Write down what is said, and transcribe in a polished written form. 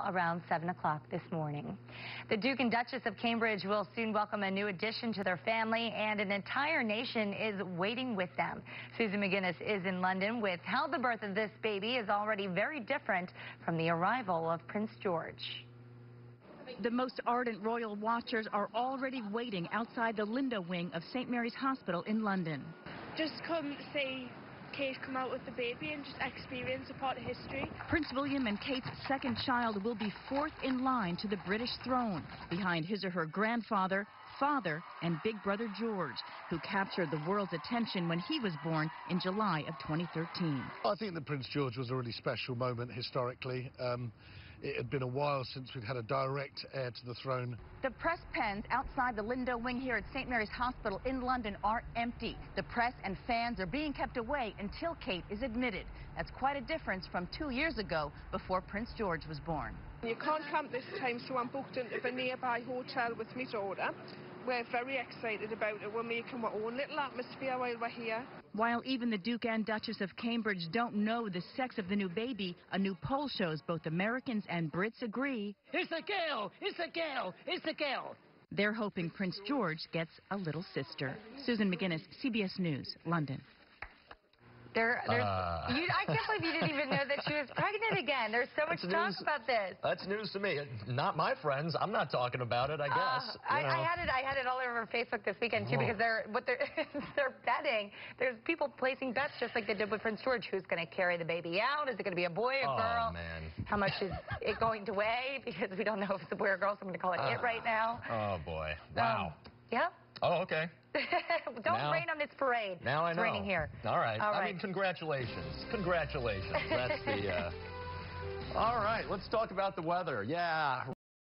around 7 o'clock this morning. The Duke and Duchess of Cambridge will soon welcome a new addition to their family, and an entire nation is waiting with them. Susan McGinnis is in London with how the birth of this baby is already very different from the arrival of Prince George. The most ardent royal watchers are already waiting outside the Lindo wing of St. Mary's Hospital in London. Just come see Kate come out with the baby and just experience a part of history. Prince William and Kate's second child will be fourth in line to the British throne, behind his or her grandfather, father, and big brother George, who captured the world's attention when he was born in July of 2013. I think that Prince George was a really special moment historically. It had been a while since we'd had a direct heir to the throne. The press pens outside the Lindo wing here at St. Mary's Hospital in London are empty. The press and fans are being kept away until Kate is admitted. That's quite a difference from 2 years ago, before Prince George was born. You can't camp this time, so I'm booked into the nearby hotel with my daughter. We're very excited about it. We're making our own little atmosphere while we're here. While even the Duke and Duchess of Cambridge don't know the sex of the new baby, a new poll shows both Americans and Brits agree. It's a girl! It's a girl! It's a girl! They're hoping Prince George gets a little sister. Susan McGinnis, CBS News, London. I can't believe you didn't even know that she was pregnant again. There's so much talk about this. That's news to me. Not my friends. I'm not talking about it, I guess. I had it all over Facebook this weekend, too, because they're betting. There's people placing bets just like they did with Prince George. Who's going to carry the baby out? Is it going to be a boy or a girl? Oh, man. How much is it going to weigh? Because we don't know if it's a boy or girl, so I'm going to call it it right now. Oh, boy. Wow. Yeah. Oh, okay. Don't rain on this parade. Now I know. It's raining here. All right. All right. I mean, congratulations. Congratulations. That's the... All right. Let's talk about the weather. Yeah.